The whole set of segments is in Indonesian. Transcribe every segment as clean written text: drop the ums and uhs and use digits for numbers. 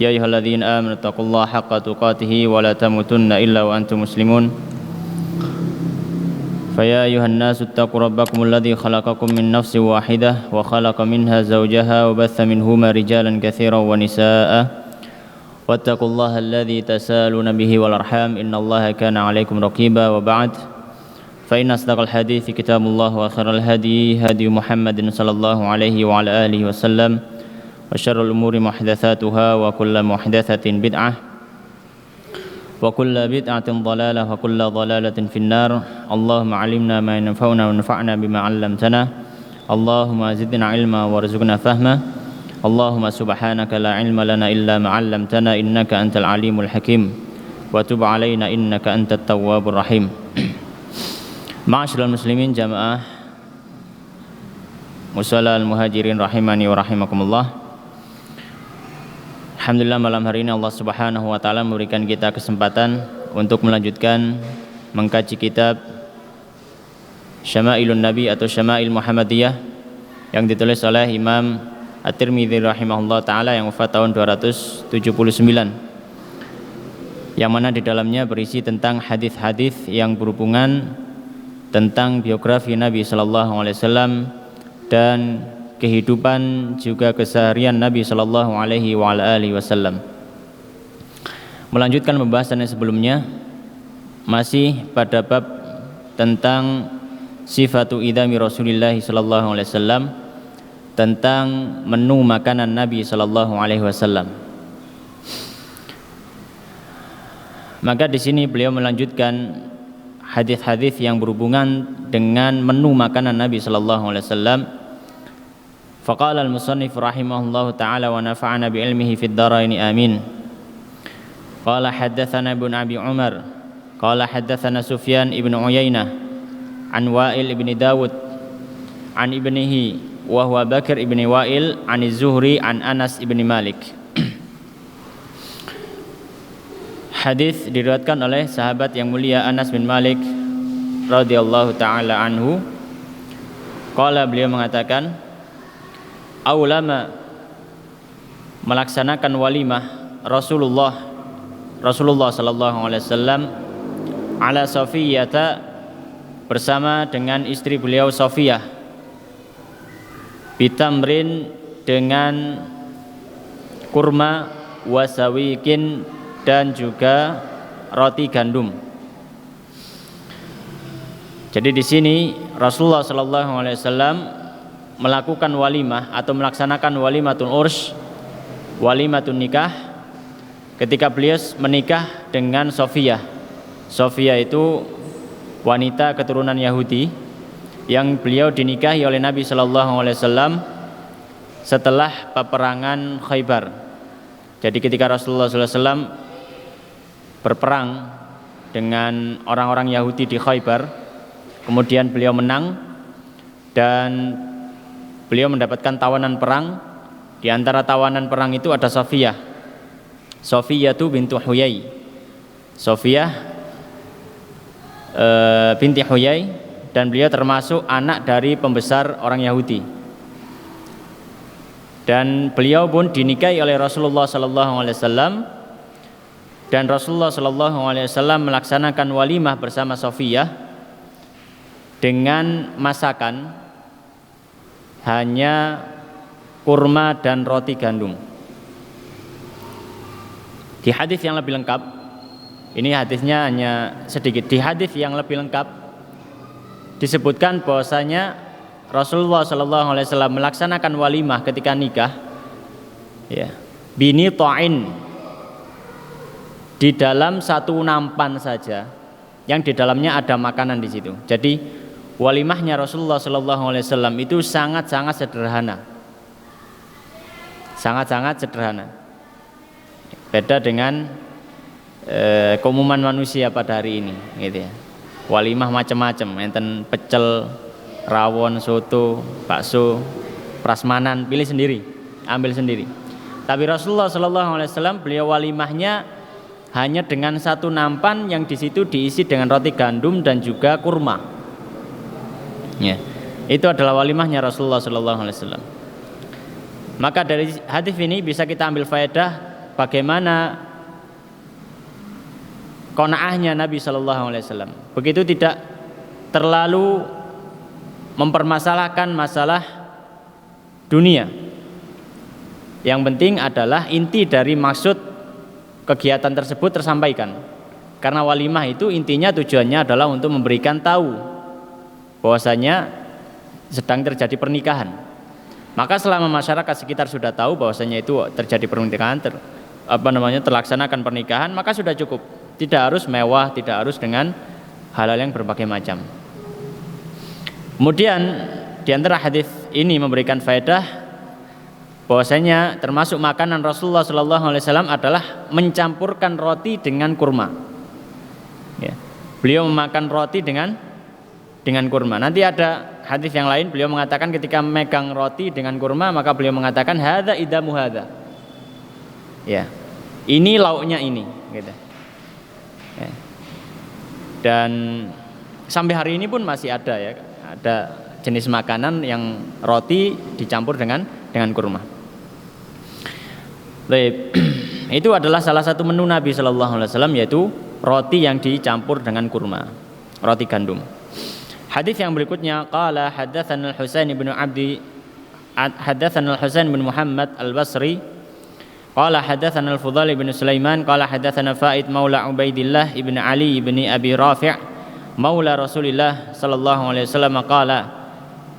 يا أيها الذين آمنوا اتقوا الله حق تقاته ولا تموتن إلا وأنتم مسلمون فيا أيها الناس اتقوا ربكم الذي خلقكم من نفس واحدة وخلق منها زوجها وبث منهما رجالا كثيرا ونساء واتقوا الله الذي تساءلون به والأرحام إن الله كان عليكم رقيبا وبعد فإن أصدق الحديث كتاب الله وخير الهدي هدي محمد صلى الله عليه وعلى آله وسلم وشر الأمور محدثاتها وكل محدثة بدعة وكل بدعة ضلالة وكل ضلالة في النار اللهم علمنا ما ينفعنا وانفعنا بما علمتنا اللهم زدنا علما وارزقنا فهما اللهم سبحانك لا علم لنا إلا ما علمتنا إنك أنت العليم الحكيم وتب علينا إنك أنت التواب الرحيم. Ma'asyiral muslimin jamaah musalla al-muhajirin rahimani wa rahimakumullah. Alhamdulillah malam hari ini Allah Subhanahu wa taala memberikan kita kesempatan untuk melanjutkan mengkaji kitab Syama'ilun Nabi atau Syama'il Muhammadiyah yang ditulis oleh Imam At-Tirmidzi rahimahullah taala yang wafat tahun 279, yang mana di dalamnya berisi tentang hadis-hadis yang berhubungan tentang biografi Nabi sallallahu alaihi wasallam dan kehidupan juga keseharian Nabi sallallahu alaihi wasallam. Melanjutkan pembahasan yang sebelumnya, masih pada bab tentang sifatu idami Rasulullah sallallahu alaihi wasallam, tentang menu makanan Nabi sallallahu alaihi wasallam. Maka di sini beliau melanjutkan hadis-hadis yang berhubungan dengan menu makanan Nabi sallallahu alaihi wasallam. Faqala al-musannif rahimahullahu taala wa nafa'ana bi ilmihi fid dharain amin. Qala haddatsana Ibnu Abi Umar qala haddatsana Sufyan ibn Uyainah an Wa'il ibn Dawud an ibnihi wa huwa Bakr ibn Wa'il an Az-Zuhri an Anas ibn Malik. Hadis diriwayatkan oleh sahabat yang mulia Anas bin Malik radhiyallahu taala anhu. Qala, beliau mengatakan, aulama, melaksanakan walimah Rasulullah sallallahu alaihi wasallam ala Safiyata, bersama dengan istri beliau Safiyah, bitamrin, dengan kurma, wasawikin, dan juga roti gandum. Jadi di sini Rasulullah sallallahu alaihi wasallam melakukan walimah atau melaksanakan walimatun urs, walimatun nikah, ketika beliau menikah dengan Safiyah. Safiyah itu wanita keturunan Yahudi yang beliau dinikahi oleh Nabi sallallahu alaihi wasallam setelah peperangan Khaybar. Jadi ketika Rasulullah sallallahu alaihi wasallam berperang dengan orang-orang Yahudi di Khaybar, kemudian beliau menang dan beliau mendapatkan tawanan perang. Di antara tawanan perang itu ada Safiyah. Safiyah itu bintu Huyai. Safiyah binti Huyai, dan beliau termasuk anak dari pembesar orang Yahudi. Dan beliau pun dinikahi oleh Rasulullah sallallahu alaihi wasallam, dan Rasulullah sallallahu alaihi wasallam melaksanakan walimah bersama Safiyah dengan masakan hanya kurma dan roti gandum. Di hadis yang lebih lengkap, ini hadisnya hanya sedikit. Di hadis yang lebih lengkap disebutkan bahwasanya Rasulullah sallallahu alaihi wasallam melaksanakan walimah ketika nikah, ya, bini ta'in, di dalam satu nampan saja, yang di dalamnya ada makanan di situ. Jadi walimahnya Rasulullah sallallahu alaihi wasallam itu sangat-sangat sederhana. Sangat-sangat sederhana. Beda dengan keumuman manusia pada hari ini, gitu ya. Walimah macam-macam, enten pecel, rawon, soto, bakso, prasmanan, pilih sendiri, ambil sendiri. Tapi Rasulullah sallallahu alaihi wasallam beliau walimahnya hanya dengan satu nampan yang di situ diisi dengan roti gandum dan juga kurma. Ya, itu adalah walimahnya Rasulullah sallallahu alaihi wasallam. Maka dari hadis ini bisa kita ambil faedah bagaimana qanaahnya Nabi sallallahu alaihi wasallam. Begitu tidak terlalu mempermasalahkan masalah dunia. Yang penting adalah inti dari maksud kegiatan tersebut tersampaikan. Karena walimah itu intinya tujuannya adalah untuk memberikan tahu bahwasanya sedang terjadi pernikahan. Maka selama masyarakat sekitar sudah tahu bahwasanya itu terjadi pernikahan, terlaksanakan pernikahan, maka sudah cukup. Tidak harus mewah, tidak harus dengan hal-hal yang berbagai macam. Kemudian di antara hadis ini memberikan faedah bahwasanya termasuk makanan Rasulullah SAW adalah mencampurkan roti dengan kurma. Ya. Beliau memakan roti dengan kurma. Nanti ada hadis yang lain beliau mengatakan ketika memegang roti dengan kurma maka beliau mengatakan hadza idamu hadza. Ya. Ini lauknya ini, gitu. Ya. Dan sampai hari ini pun masih ada ya, ada jenis makanan yang roti dicampur dengan kurma. Baik. Itu adalah salah satu menu Nabi sallallahu alaihi wasallam, yaitu roti yang dicampur dengan kurma, roti gandum. Hadis yang berikutnya qala haddatsana al-Husain bin Muhammad al-Basri qala haddatsana al-Fudail bin Sulaiman qala haddatsana Fa'id maula Ubaidillah ibn Ali ibn Abi Rafi' maula Rasulillah sallallahu alaihi wasallam qala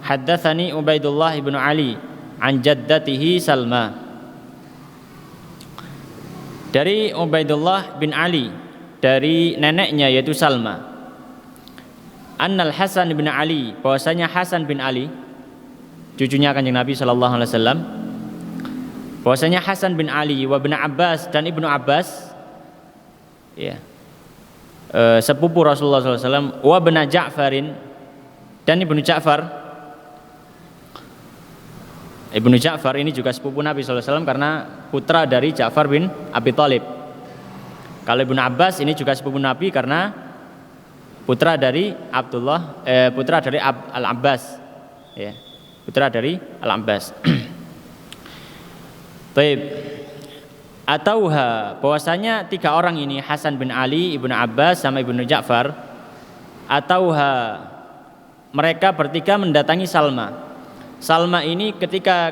haddatsani Ubaidullah ibn Ali an jaddatihi Salma. Dari Ubaidullah bin Ali, dari neneknya yaitu Salma, Annal Hasan bin Ali, bahwasanya Hasan bin Ali, cucunya Kanjeng Nabi sallallahu alaihi wasallam, bahwasanya Hasan bin Ali wa bin Abbas dan Ibnu Abbas, ya, sepupu Rasulullah sallallahu alaihi wasallam, wa bin Ja'farin dan Ibnu Ja'far. Ibnu Ja'far ini juga sepupu Nabi sallallahu alaihi wasallam karena putra dari Ja'far bin Abi Thalib. Kalau Ibnu Abbas ini juga sepupu Nabi karena putra dari Al-Abbas, ya, putra dari Al-Abbas. Baik. Atauha, bahwasanya tiga orang ini, Hasan bin Ali, Ibnu Abbas sama Ibnu Ja'far, atauha, mereka bertiga mendatangi Salma. Salma ini ketika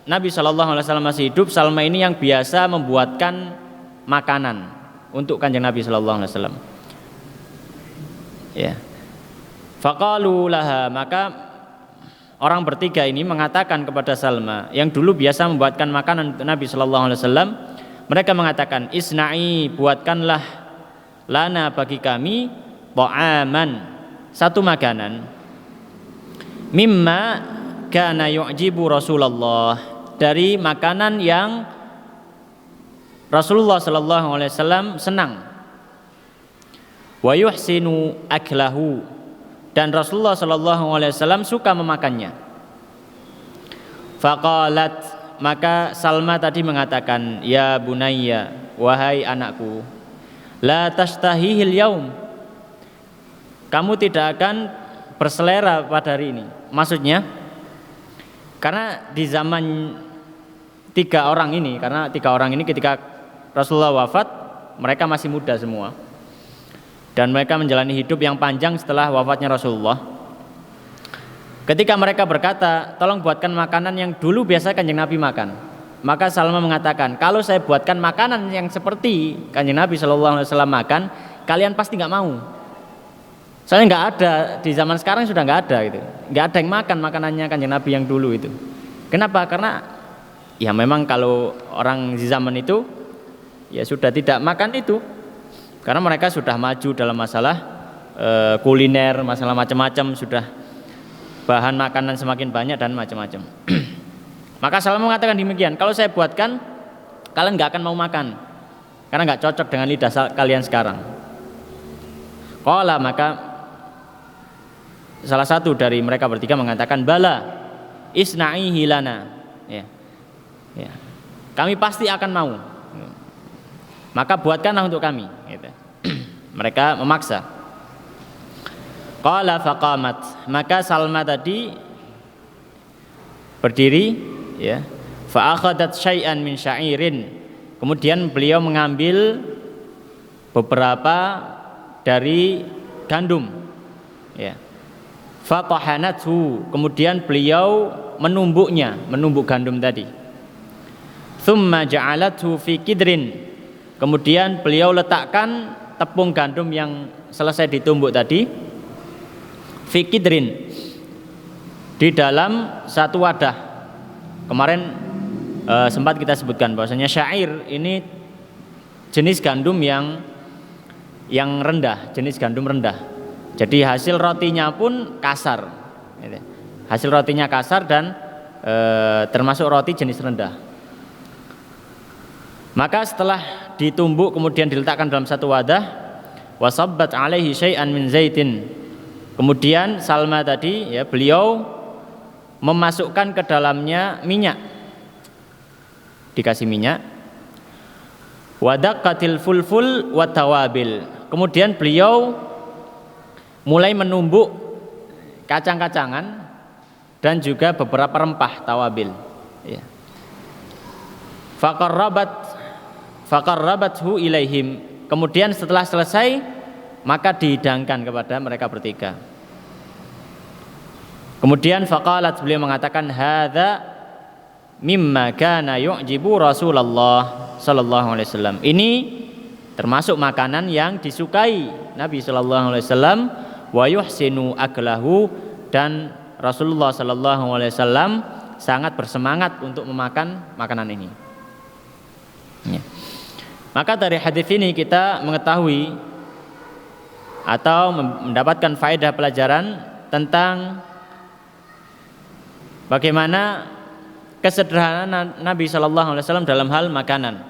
Nabi SAW masih hidup, Salma ini yang biasa membuatkan makanan untuk Kanjeng Nabi SAW. Ya. Faqalu laha, maka orang bertiga ini mengatakan kepada Salma yang dulu biasa membuatkan makanan untuk Nabi SAW. Mereka mengatakan, isna'i, buatkanlah lana, bagi kami, ta'aman, satu makanan, mimma kana yu'jibu Rasulullah, dari makanan yang Rasulullah sallallahu alaihi wasallam senang, wa yuhsinu aklahu, dan Rasulullah sallallahu alaihi wasallam suka memakannya. Faqalat, maka Salma tadi mengatakan, ya bunayya, wahai anakku, la tashtahihil yaum, kamu tidak akan berselera pada hari ini. Maksudnya karena di zaman tiga orang ini ketika Rasulullah wafat, mereka masih muda semua dan mereka menjalani hidup yang panjang setelah wafatnya Rasulullah. Ketika mereka berkata, tolong buatkan makanan yang dulu biasa Kanjeng Nabi makan, maka Salma mengatakan, kalau saya buatkan makanan yang seperti Kanjeng Nabi SAW makan, kalian pasti nggak mau. Soalnya nggak ada, di zaman sekarang sudah nggak ada gitu, nggak ada yang makan makanannya Kanjeng Nabi yang dulu itu. Kenapa? Karena ya memang kalau orang di zaman itu ya sudah tidak makan itu, karena mereka sudah maju dalam masalah kuliner, masalah macam-macam, sudah bahan makanan semakin banyak dan macam-macam. Maka Salma mengatakan demikian, kalau saya buatkan kalian nggak akan mau makan karena nggak cocok dengan lidah kalian sekarang. Qala, maka salah satu dari mereka bertiga mengatakan, bala isna'i hilana, ya, ya, kami pasti akan mau, maka buatkanlah untuk kami, gitu. Mereka memaksa. Qala faqamat, maka Salma tadi berdiri, ya, fa akhadat syai'an min sya'irin, Kemudian beliau mengambil beberapa dari gandum, ya. Fatahanathu, kemudian beliau menumbuk gandum tadi. Tsumma ja'alathu fi kidrin, kemudian beliau letakkan tepung gandum yang selesai ditumbuk tadi fi kidrin, di dalam satu wadah. Kemarin sempat kita sebutkan bahwasanya syair ini jenis gandum yang rendah, jenis gandum rendah. Jadi hasil rotinya pun kasar. Hasil rotinya kasar dan termasuk roti jenis rendah. Maka setelah ditumbuk kemudian diletakkan dalam satu wadah, wasabbat alaihi syai'an min zaitin. Kemudian Salma tadi, ya, beliau memasukkan ke dalamnya minyak. Dikasih minyak. Wadaqatil fulful wa tawabil. Kemudian beliau mulai menumbuk kacang-kacangan dan juga beberapa rempah tawabil, ya. Faqarrabathu ilaihim. Kemudian setelah selesai maka dihidangkan kepada mereka bertiga. Kemudian faqalat, beliau mengatakan, hadza mimma kana yu'jibu Rasulullah sallallahu alaihi wasallam. Ini termasuk makanan yang disukai Nabi sallallahu alaihi wasallam, wa yuhsinu aklahu, dan Rasulullah sallallahu alaihi wasallam sangat bersemangat untuk memakan makanan ini. Ya. Maka dari hadis ini kita mengetahui atau mendapatkan faedah pelajaran tentang bagaimana kesederhanaan Nabi sallallahu alaihi wasallam dalam hal makanan.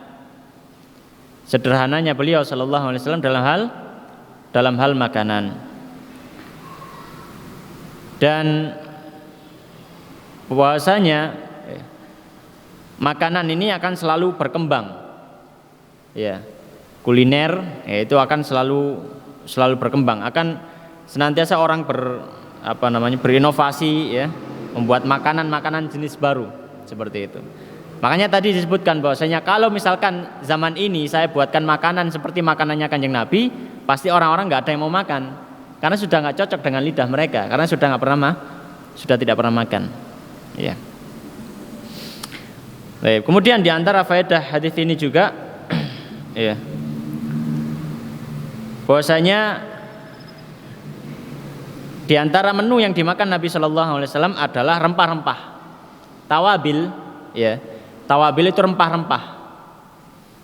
Sederhananya beliau sallallahu alaihi wasallam dalam hal makanan. Dan bahwasanya makanan ini akan selalu berkembang, ya, kuliner, ya, itu akan selalu berkembang, akan senantiasa orang berinovasi, ya, membuat makanan jenis baru seperti itu. Makanya tadi disebutkan bahwasanya kalau misalkan zaman ini saya buatkan makanan seperti makanannya Kanjeng Nabi, pasti orang-orang nggak ada yang mau makan. Karena sudah nggak cocok dengan lidah mereka, karena sudah tidak pernah makan. Ya. Baik. Kemudian di antara faedah hadis ini juga, ya, bahwasanya di antara menu yang dimakan Nabi Shallallahu Alaihi Wasallam adalah rempah-rempah, tawabil, ya. Tawabil itu rempah-rempah.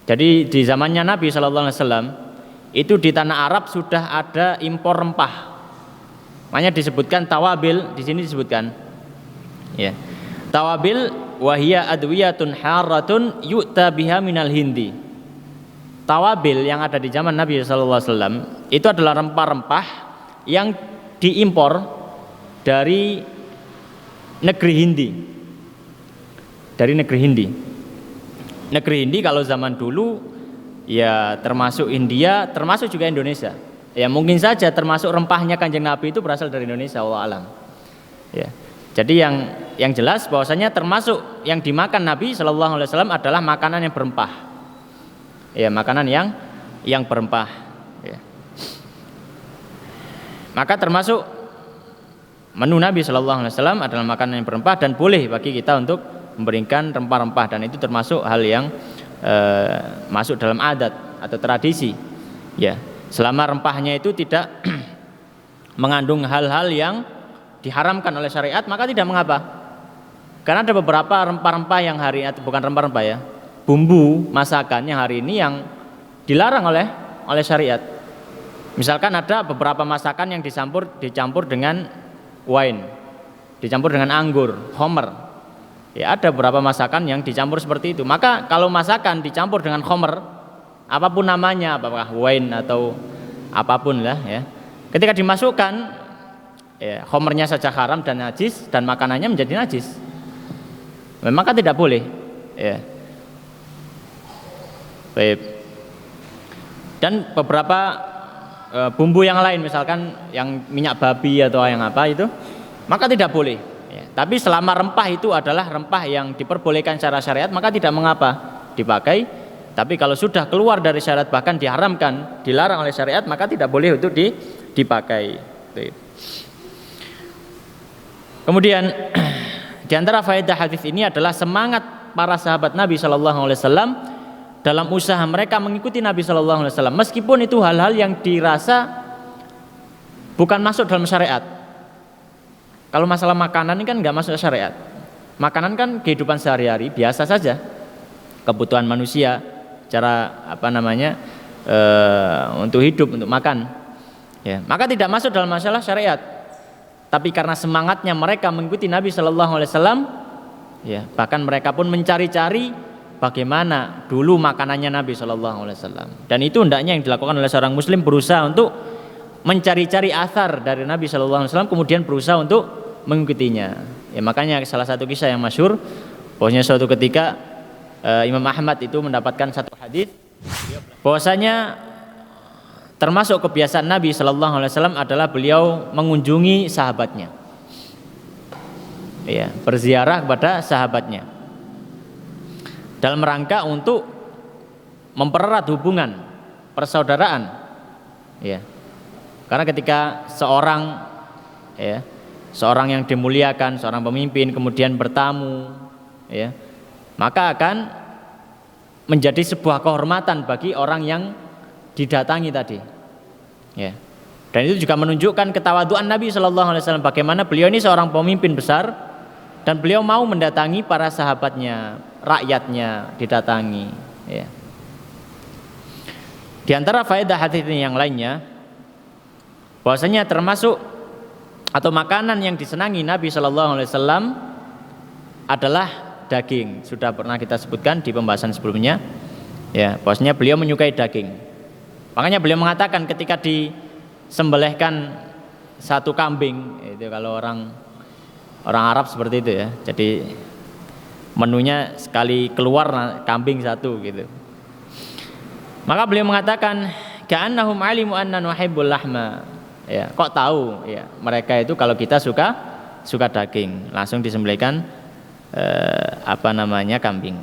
Jadi di zamannya Nabi Shallallahu Alaihi Wasallam itu di tanah Arab sudah ada impor rempah. Makanya disebutkan tawabil, di sini disebutkan, ya. Tawabil wahia adwiyatun haratun yu'ta biha minal hindi. Tawabil yang ada di zaman Nabi sallallahu alaihi wasallam itu adalah rempah-rempah yang diimpor dari negeri Hindi. Dari negeri Hindi. Negeri Hindi kalau zaman dulu ya termasuk India, termasuk juga Indonesia. Ya mungkin saja termasuk rempahnya Kanjeng Nabi itu berasal dari Indonesia, wallahu alam. Ya. Jadi yang jelas bahwasanya termasuk yang dimakan Nabi Shallallahu Alaihi Wasallam adalah makanan yang berempah. Ya, makanan yang berempah. Ya. Maka termasuk menu Nabi Shallallahu Alaihi Wasallam adalah makanan yang berempah dan boleh bagi kita untuk memberikan rempah-rempah, dan itu termasuk hal yang masuk dalam adat atau tradisi. Ya, selama rempahnya itu tidak mengandung hal-hal yang diharamkan oleh syariat, maka tidak mengapa. Karena ada beberapa rempah-rempah yang hari ini, bukan rempah-rempah ya, bumbu masakan yang hari ini yang dilarang oleh syariat. Misalkan ada beberapa masakan yang dicampur dengan wine, dicampur dengan anggur, khamr. Ya, ada beberapa masakan yang dicampur seperti itu. Maka kalau masakan dicampur dengan khamr, apapun namanya, apakah wine atau apapun lah, ya, ketika dimasukkan, ya, khamrnya saja haram dan najis dan makanannya menjadi najis, maka tidak boleh. Ya. Baik. Dan beberapa bumbu yang lain, misalkan yang minyak babi atau yang apa itu, maka tidak boleh. Ya. Tapi selama rempah itu adalah rempah yang diperbolehkan secara syariat, maka tidak mengapa dipakai Tapi kalau sudah keluar dari syariat, bahkan diharamkan, dilarang oleh syariat, maka tidak boleh untuk dipakai. Kemudian di antara faedah hadis ini adalah semangat para sahabat Nabi Shallallahu Alaihi Wasallam dalam usaha mereka mengikuti Nabi Shallallahu Alaihi Wasallam, meskipun itu hal-hal yang dirasa bukan masuk dalam syariat. Kalau masalah makanan ini kan nggak masuk syariat. Makanan kan kehidupan sehari-hari biasa saja, kebutuhan manusia, cara untuk hidup, untuk makan. Ya, maka tidak masuk dalam masalah syariat. Tapi karena semangatnya mereka mengikuti Nabi Shallallahu Alaihi Wasallam, ya, bahkan mereka pun mencari-cari bagaimana dulu makanannya Nabi Shallallahu Alaihi Wasallam. Dan itu hendaknya yang dilakukan oleh seorang Muslim, berusaha untuk mencari-cari athar dari Nabi Shallallahu Alaihi Wasallam, kemudian berusaha untuk mengikutinya. Ya, makanya salah satu kisah yang masyhur, bahwasanya suatu ketika Imam Ahmad itu mendapatkan satu hadis, bahwasanya termasuk kebiasaan Nabi Shallallahu Alaihi Wasallam adalah beliau mengunjungi sahabatnya, ya, berziarah kepada sahabatnya, dalam rangka untuk mempererat hubungan persaudaraan, ya. Karena ketika seorang yang dimuliakan, seorang pemimpin kemudian bertamu, ya, maka akan menjadi sebuah kehormatan bagi orang yang didatangi tadi, ya. Dan itu juga menunjukkan ketawaduan Nabi Shallallahu Alaihi Wasallam, bagaimana beliau ini seorang pemimpin besar dan beliau mau mendatangi para sahabatnya, rakyatnya didatangi, ya. Di antara faedah hadis ini yang lainnya, bahwasanya termasuk atau makanan yang disenangi Nabi Shallallahu Alaihi Wasallam adalah daging. Sudah pernah kita sebutkan di pembahasan sebelumnya, ya, bahwasanya beliau menyukai daging. Makanya beliau mengatakan ketika disembelihkan satu kambing, itu kalau orang Arab seperti itu, ya. Jadi menunya sekali keluar kambing satu gitu. Maka beliau mengatakan, ka'annahum alimu anna nuhibbul lahma. Ya, kok tahu, ya, mereka itu kalau kita suka daging, langsung disembelihkan kambing.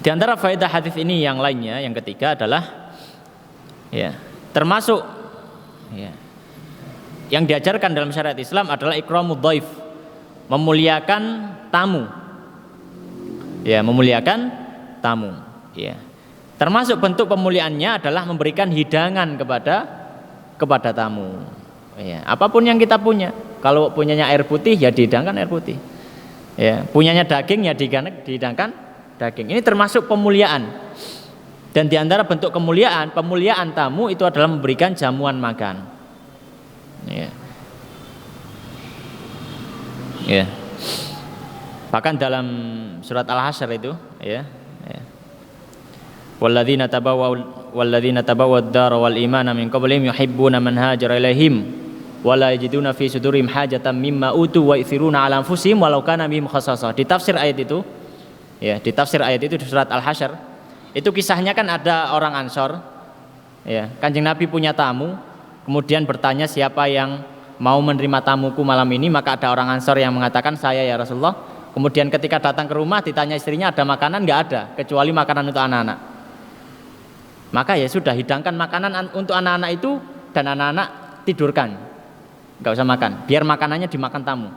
Di antara faedah hadis ini yang lainnya, yang ketiga adalah, ya, termasuk, ya, yang diajarkan dalam syariat Islam adalah ikramud dhaif, memuliakan tamu. Ya, memuliakan tamu, ya. Termasuk bentuk pemuliaannya adalah memberikan hidangan kepada tamu. Ya, apapun yang kita punya. Kalau punyanya air putih, ya dihidangkan air putih. Ya, punyanya daging, ya dihidangkan daging. Ini termasuk pemuliaan. Dan di antara bentuk pemuliaan tamu itu adalah memberikan jamuan makan. Ya. Ya. Bahkan dalam surat Al-Hasyr itu, ya, walladzina tabawwa'u ad-dara wal imana min qablihim yuhibbuna man hajara ilaihim wa la yajiduna fi sudurihim hajatan mimma utu wa yu'thiruna 'ala anfusihim walau kana bihim khassasah. Di tafsir ayat itu, ya, di surat Al-Hasyr, itu kisahnya kan ada orang Ansor, ya, Kanjeng Nabi punya tamu, kemudian bertanya siapa yang mau menerima tamuku malam ini, maka ada orang Ansor yang mengatakan saya ya Rasulullah. Kemudian ketika datang ke rumah ditanya istrinya ada makanan, nggak ada, kecuali makanan untuk anak-anak. Maka ya sudah, hidangkan makanan untuk anak-anak itu dan anak-anak tidurkan, nggak usah makan, biar makanannya dimakan tamu.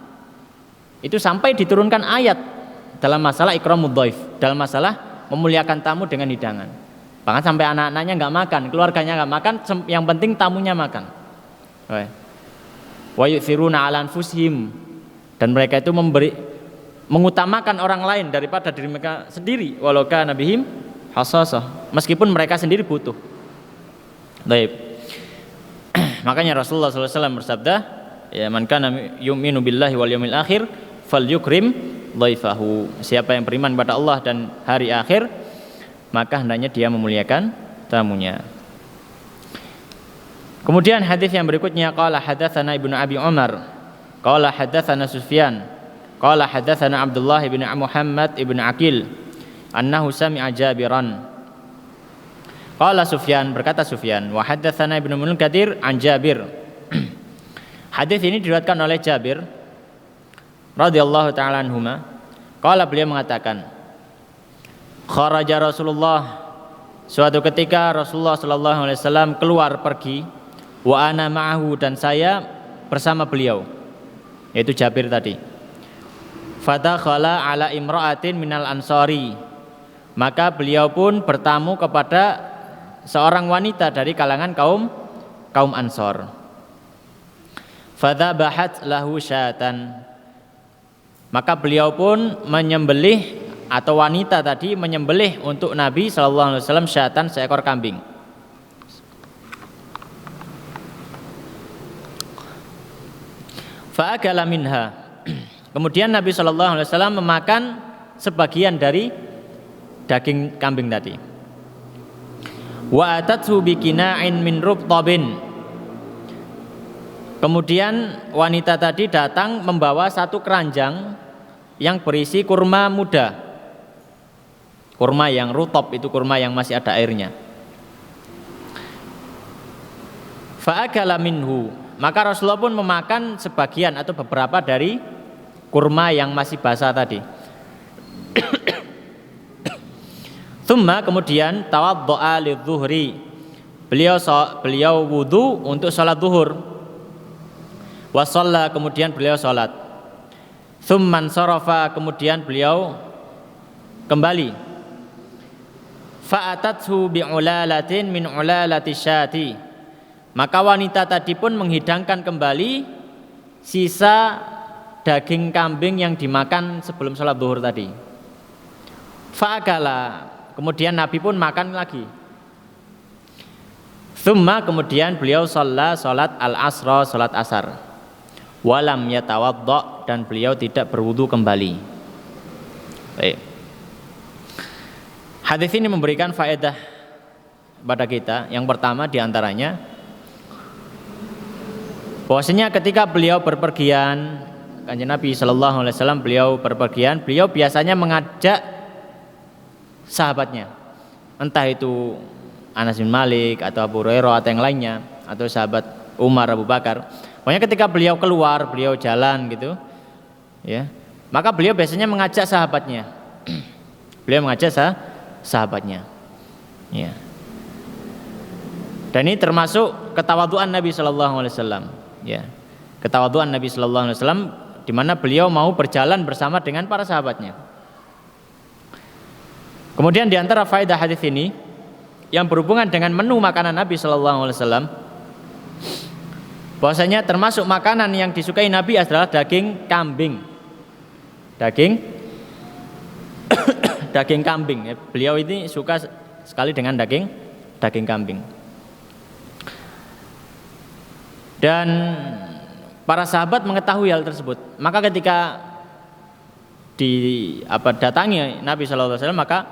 Itu sampai diturunkan ayat dalam masalah ikramud dhaif, dalam masalah memuliakan tamu dengan hidangan. Bahkan sampai anak-anaknya nggak makan, keluarganya nggak makan, yang penting tamunya makan. Wa yu'thiruna 'ala anfusihim, dan mereka itu mengutamakan orang lain daripada diri mereka sendiri, walau kana bihim hasasah, meskipun mereka sendiri butuh. Baik. Makanya Rasulullah SAW bersabda, ya, man kana yu'minu billahi wal yawmil akhir falyukrim dhaifahu. Siapa yang beriman kepada Allah dan hari akhir, maka hendaknya dia memuliakan tamunya. Kemudian hadis yang berikutnya, qala hadatsana Ibnu Abi Umar, qala hadatsana Sufyan, qala hadatsana Abdullah bin Muhammad ibn Aqil, annahu sami'a Jabiran. Qala Sufyan, berkata Sufyan, wa hadatsana Ibnu Munkatsir an Jabir. Hadis ini diriwayatkan oleh Jabir radhiyallahu taala anhuma. Qala, beliau mengatakan, kharaja Rasulullah, suatu ketika Rasulullah sallallahu alaihi wasallam keluar pergi, wa ana ma'ahu, dan saya bersama beliau, yaitu Jabir tadi. Fadakhala ala imra'atin minal ansari, maka beliau pun bertamu kepada seorang wanita dari kalangan kaum Ansor. Fadzabahat lahu syatan, maka beliau pun menyembelih, atau wanita tadi menyembelih untuk Nabi sallallahu alaihi wasallam syatan, seekor kambing. Fa'akala minha, kemudian Nabi sallallahu alaihi wasallam memakan sebagian dari daging kambing tadi. Wa atathu bikina'in min rubtabin, kemudian wanita tadi datang membawa satu keranjang yang berisi kurma muda, kurma yang rutab, itu kurma yang masih ada airnya. Fa'akala minhu, maka Rasulullah pun memakan sebagian atau beberapa dari kurma yang masih basah tadi. Tsumma, kemudian tawaddo'a lidzuhri, beliau wudu untuk salat zuhur. Wa shalla, kemudian beliau salat. Tsumman sarafa, kemudian beliau kembali. Fa'atathu bi'ulalatin min ulalati syati, maka wanita tadi pun menghidangkan kembali sisa daging kambing yang dimakan sebelum salat zuhur tadi. Fa'akala, kemudian Nabi pun makan lagi. Tsumma, kemudian beliau salat al-asra, salat asar. Walam yatawaddo, dan beliau tidak berwudu kembali. Baik. Hadis ini memberikan faedah pada kita. Yang pertama diantaranya, bahwasanya ketika beliau berpergian, Kanjeng Nabi sallallahu alaihi wasallam beliau berpergian, beliau biasanya mengajak sahabatnya, entah itu Anas bin Malik atau Abu Hurairah atau yang lainnya, atau sahabat Umar, Abu Bakar. Pokoknya ketika beliau keluar, beliau jalan gitu, ya, maka beliau biasanya mengajak sahabatnya. Beliau mengajak sahabatnya, ya. Dan ini termasuk ketawaduan Nabi Sallallahu Alaihi Wasallam, ya, ketawaduan Nabi Sallallahu Alaihi Wasallam, di mana beliau mau berjalan bersama dengan para sahabatnya. Kemudian di antara faedah hadis ini yang berhubungan dengan menu makanan Nabi Sallallahu Alaihi Wasallam, bahwasanya termasuk makanan yang disukai Nabi adalah daging kambing, daging kambing. Beliau ini suka sekali dengan daging kambing. Dan para sahabat mengetahui hal tersebut. Maka ketika datangi Nabi Sallallahu Alaihi Wasallam, maka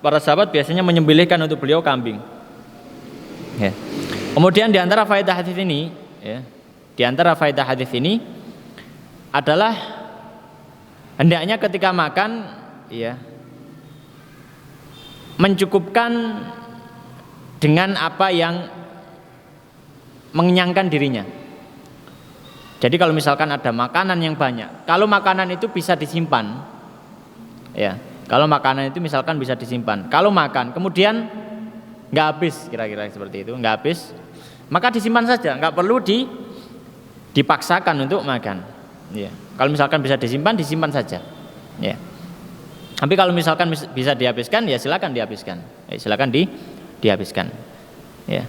para sahabat biasanya menyembelihkan untuk beliau kambing. Ya. Kemudian di antara faedah hadis ini, ya, di antara faedah hadis ini adalah hendaknya ketika makan, ya, mencukupkan dengan apa yang mengenyangkan dirinya. Jadi kalau misalkan ada makanan yang banyak, kalau makanan itu bisa disimpan, ya, kalau makanan itu misalkan bisa disimpan, kalau makan kemudian nggak habis, kira-kira seperti itu, nggak habis, maka disimpan saja, nggak perlu dipaksakan untuk makan. Ya. Kalau misalkan bisa disimpan saja. Ya. Tapi kalau misalkan bisa dihabiskan, ya silakan dihabiskan. Dihabiskan. Ya.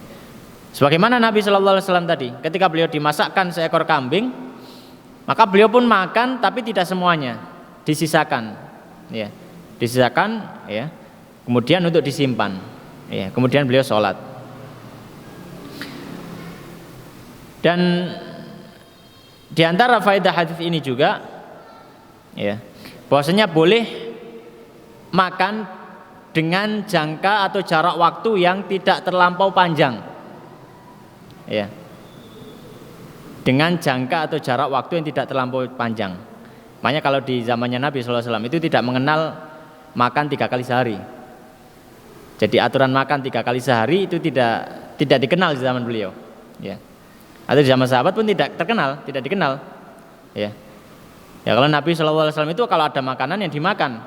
Sebagaimana Nabi Sallallahu Alaihi Wasallam tadi, ketika beliau dimasakkan seekor kambing, maka beliau pun makan, tapi tidak semuanya, disisakan. Ya. Disisakan, ya. Kemudian untuk disimpan. Ya. Kemudian beliau sholat. Dan di antara faedah hadis ini juga, ya, bahwasanya boleh makan dengan jangka atau jarak waktu yang tidak terlampau panjang, ya, dengan jangka atau jarak waktu yang tidak terlampau panjang. Makanya kalau di zamannya Nabi SAW itu tidak mengenal makan 3 kali sehari. Jadi aturan makan 3 kali sehari itu tidak dikenal di zaman beliau, ya. Atau di zaman sahabat pun tidak dikenal, ya. Ya, kalau Nabi SAW itu kalau ada makanan yang dimakan,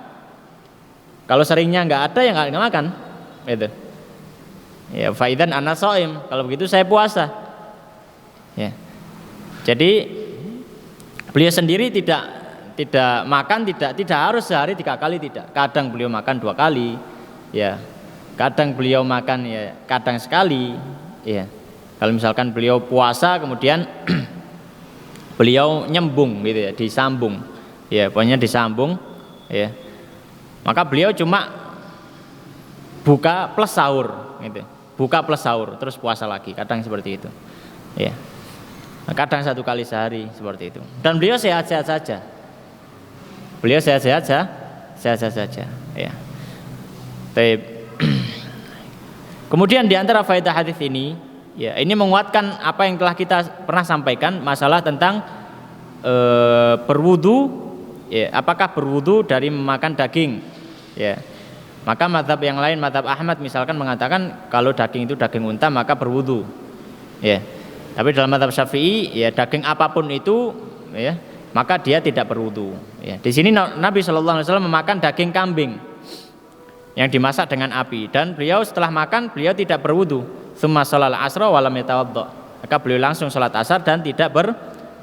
Kalau seringnya nggak ada ya nggak makan. Gitu. Ya, faidan ana shaim. Kalau begitu saya puasa. Ya. Jadi beliau sendiri tidak makan, tidak harus sehari 3 kali, tidak. Kadang beliau makan 2 kali. Ya. Kadang beliau makan ya kadang sekali. Ya. Kalau misalkan beliau puasa kemudian beliau nyembung gitu ya, disambung. Ya, pokoknya disambung ya. Maka beliau cuma buka plus sahur gitu. Buka plus sahur terus puasa lagi, kadang seperti itu. Ya. Kadang 1 kali sehari seperti itu. Dan beliau sehat-sehat saja. Beliau sehat-sehat saja, ya. Baik. Kemudian di antara faedah hadis ini, ya, ini menguatkan apa yang telah kita pernah sampaikan masalah tentang berwudu, ya, apakah berwudu dari memakan daging, ya. Maka mazhab yang lain, mazhab Ahmad misalkan mengatakan kalau daging itu daging unta maka berwudu, ya. Tapi dalam mazhab Syafi'i, ya, daging apapun itu, ya, maka dia tidak berwudu, ya. Di sini Nabi SAW memakan daging kambing yang dimasak dengan api, dan beliau setelah makan beliau tidak berwudu. Tsumma sholal asra wa lam yatawadda. Maka beliau langsung sholat asar dan tidak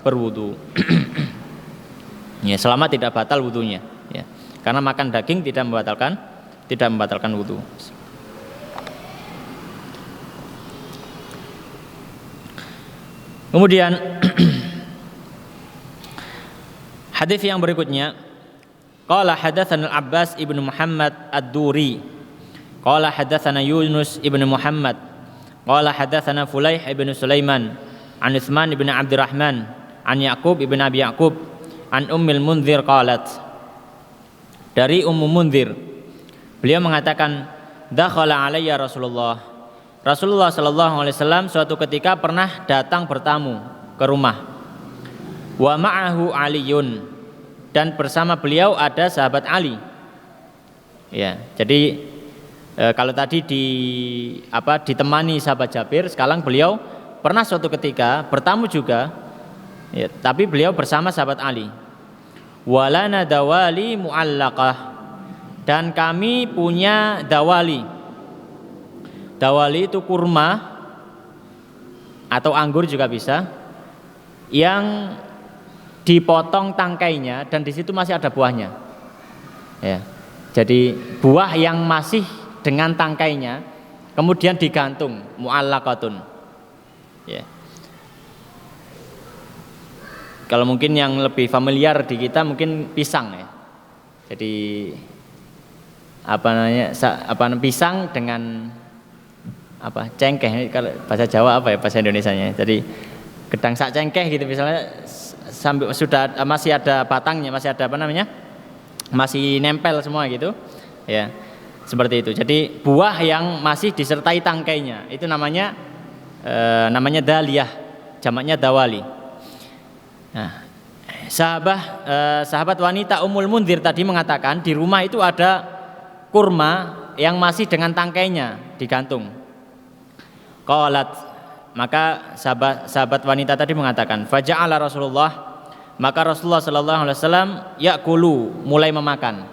berwudu. Ya, selama tidak batal wudunya, ya. Karena makan daging tidak membatalkan wudu. Kemudian hadis yang berikutnya, qala hadatsana Al-Abbas ibnu Muhammad Ad-Duri, qala hadatsana Yunus ibnu Muhammad, qala hadatsana Fulaih ibnu Sulaiman, an Utsman ibnu Abdurrahman, an Yaqub ibnu Abi Yaqub, an Ummil Munzir qalat. Dari Ummu Munzir, beliau mengatakan, dakhala alayya Rasulullah sallallahu alaihi wasallam suatu ketika pernah datang bertamu ke rumah. Wa ma'ahu Aliyun, dan bersama beliau ada sahabat Ali. Ya, jadi kalau tadi ditemani sahabat Jabir, sekarang beliau pernah suatu ketika bertamu juga, ya, tapi beliau bersama sahabat Ali. Walana dawali mu'allaqah, dan kami punya dawali. Dawali itu kurma atau anggur juga bisa, yang dipotong tangkainya dan di situ masih ada buahnya. Ya. Jadi buah yang masih dengan tangkainya kemudian digantung, mu'allaqatun. Ya. Kalau mungkin yang lebih familiar di kita mungkin pisang, ya. Jadi pisang dengan cengkeh, kalau bahasa Jawa apa ya bahasa Indonesianya. Jadi gedang sak cengkeh gitu misalnya, sambil sudah masih ada batangnya, masih ada masih nempel semua gitu, ya, seperti itu. Jadi buah yang masih disertai tangkainya itu namanya daliyah, jamaknya dawali. Nah, sahabat wanita Ummul Munzir tadi mengatakan di rumah itu ada kurma yang masih dengan tangkainya digantung. Qalat, maka sahabat wanita tadi mengatakan, faja'ala Rasulullah, maka Rasulullah sallallahu alaihi wasallam ya'kulu, mulai makan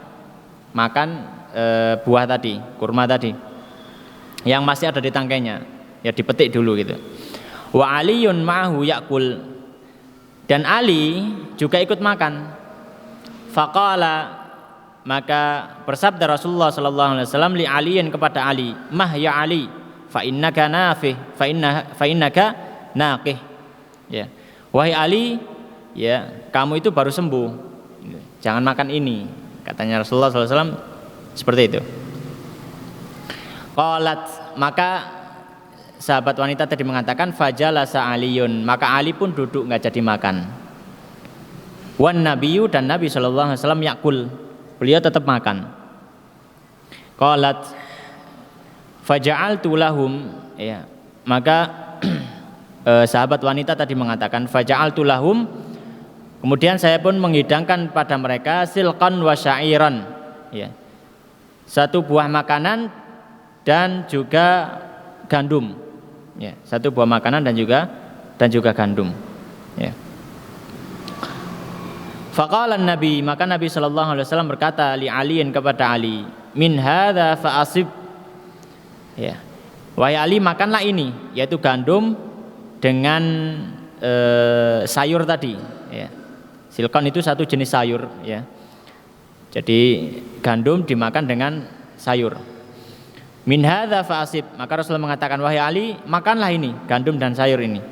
buah tadi, kurma tadi yang masih ada di tangkainya, ya, dipetik dulu gitu. Wa Aliyun ma'ahu ya'kul, dan Ali juga ikut makan. Faqala, maka bersabda Rasulullah sallallahu alaihi wasallam li Aliyin, kepada Ali, mah ya Ali, fa innaka naqih, ya, wahai Ali, ya, kamu itu baru sembuh, jangan makan ini, katanya Rasulullah SAW seperti itu. Qalat, maka sahabat wanita tadi mengatakan, fajalasa Aliyun, maka Ali pun duduk nggak jadi makan. Wan Nabiyyu, dan Nabi SAW yakul, beliau tetap makan. Qalat faja'altu lahum, ya, maka sahabat wanita tadi mengatakan faja'altu lahum, kemudian saya pun menghidangkan pada mereka silqan wa sya'iran, ya, satu buah makanan dan juga gandum, ya, satu buah makanan dan juga gandum, ya. Faqala Nabi, maka Nabi sallallahu alaihi wasallam berkata li Aliin, kepada Ali, min hadza fa'asib. Ya. Wahai Ali, makanlah ini, yaitu gandum dengan sayur tadi, ya. Silkon itu satu jenis sayur, ya. Jadi gandum dimakan dengan sayur. Min hadza fa'asib, maka Rasulullah mengatakan, wahai Ali, makanlah ini, gandum dan sayur ini.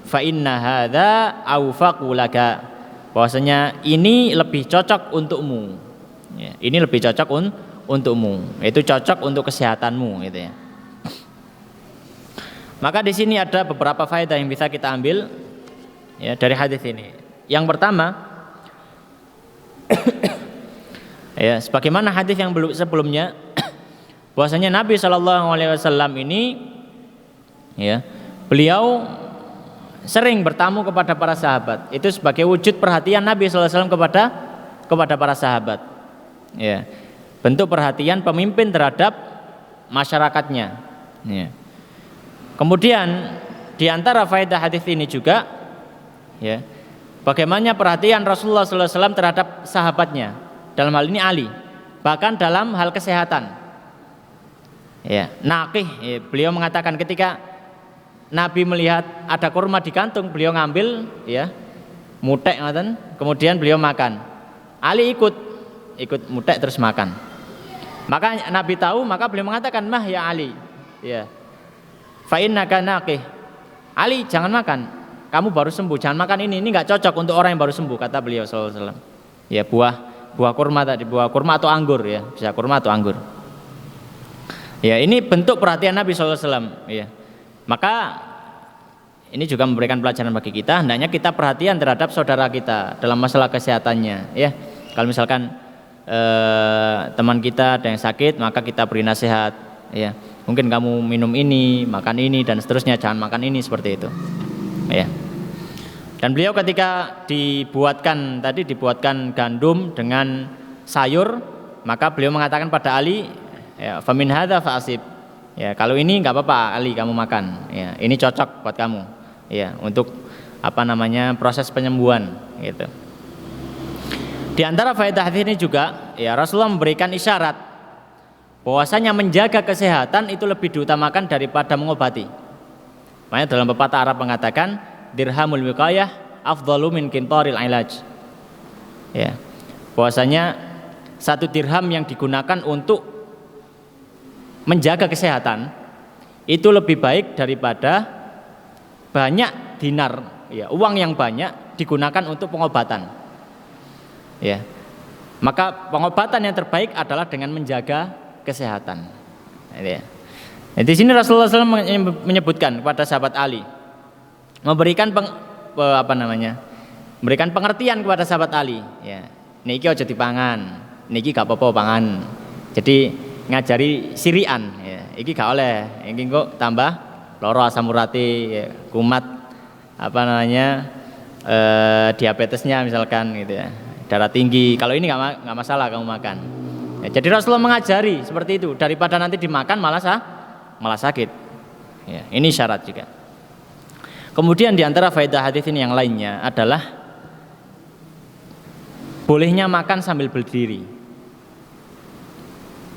Fa inna hadza awfaqu laka, bahwasanya ini lebih cocok untukmu. Ya, ini lebih cocok untukmu, itu cocok untuk kesehatanmu, gitu ya. Maka di sini ada beberapa faedah yang bisa kita ambil, ya, dari hadis ini. Yang pertama, ya, sebagaimana hadis yang sebelumnya, bahwasanya Nabi SAW ini, ya, beliau sering bertamu kepada para sahabat. Itu sebagai wujud perhatian Nabi SAW kepada para sahabat. Ya, bentuk perhatian pemimpin terhadap masyarakatnya. Ya. Kemudian di antara faedah hadis ini juga, ya, bagaimana perhatian Rasulullah SAW terhadap sahabatnya, dalam hal ini Ali, bahkan dalam hal kesehatan. Ya, naqih, ya, beliau mengatakan ketika Nabi melihat ada kurma di kantung, beliau ngambil, ya, mutek, kemudian beliau makan. Ali ikut mutek terus makan. Maka Nabi tahu, maka beliau mengatakan, mah ya Ali, ya, fa innaka naqih. Ali, jangan makan, kamu baru sembuh, jangan makan ini nggak cocok untuk orang yang baru sembuh, kata beliau sallallahu alaihi wasallam. Ya, buah kurma tadi, buah kurma atau anggur, ya, bisa kurma atau anggur. Ya, ini bentuk perhatian Nabi sallallahu alaihi wasallam, ya. Maka ini juga memberikan pelajaran bagi kita, hendaknya kita perhatian terhadap saudara kita dalam masalah kesehatannya, ya. Kalau misalkan teman kita ada yang sakit, maka kita beri nasihat, ya. Mungkin kamu minum ini, makan ini, dan seterusnya, jangan makan ini, seperti itu, ya. Dan beliau ketika dibuatkan gandum dengan sayur, maka beliau mengatakan pada Ali, ya, famin hadza fa'asib. Ya, kalau ini enggak apa-apa Ali, kamu makan. Ya, ini cocok buat kamu. Ya, untuk proses penyembuhan, gitu. Di antara faedah hadis ini juga, ya, Rasulullah memberikan isyarat bahwasanya menjaga kesehatan itu lebih diutamakan daripada mengobati. Makanya dalam pepatah Arab mengatakan dirhamul wiqayah afdalu min qintaril ilaj. Ya. Bahwasanya satu dirham yang digunakan untuk menjaga kesehatan itu lebih baik daripada banyak dinar, ya, uang yang banyak digunakan untuk pengobatan. Ya. Maka pengobatan yang terbaik adalah dengan menjaga kesehatan. Ya. Di sini Rasulullah SAW menyebutkan kepada sahabat Ali, memberikan memberikan pengertian kepada sahabat Ali, ya. Niki aja dipangan, niki gak apa-apa pangan. Jadi ngajari sirian, ya. Iki gak oleh, iki kok tambah loro asam urate, ya, kumat diabetesnya misalkan, gitu ya, darah tinggi. Kalau ini nggak masalah kamu makan. Ya, jadi Rasulullah mengajari seperti itu, daripada nanti dimakan malah sakit. Ya, ini syarat juga. Kemudian di antara faedah hadis ini yang lainnya adalah bolehnya makan sambil berdiri.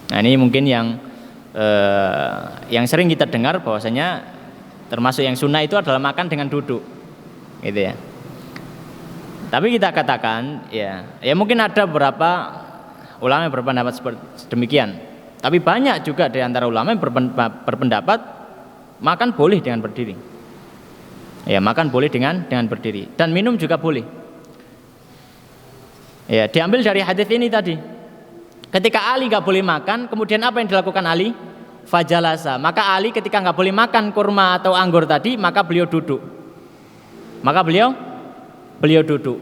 Nah, ini mungkin yang sering kita dengar bahwasanya termasuk yang sunnah itu adalah makan dengan duduk, gitu ya. Tapi kita katakan, ya mungkin ada beberapa ulama yang berpendapat seperti demikian. Tapi banyak juga di antara ulama yang berpendapat makan boleh dengan berdiri. Ya, makan boleh dengan berdiri, dan minum juga boleh. Ya, diambil dari hadis ini tadi. Ketika Ali nggak boleh makan, kemudian apa yang dilakukan Ali? Fajalasa. Maka Ali ketika nggak boleh makan kurma atau anggur tadi, maka beliau duduk. Beliau duduk.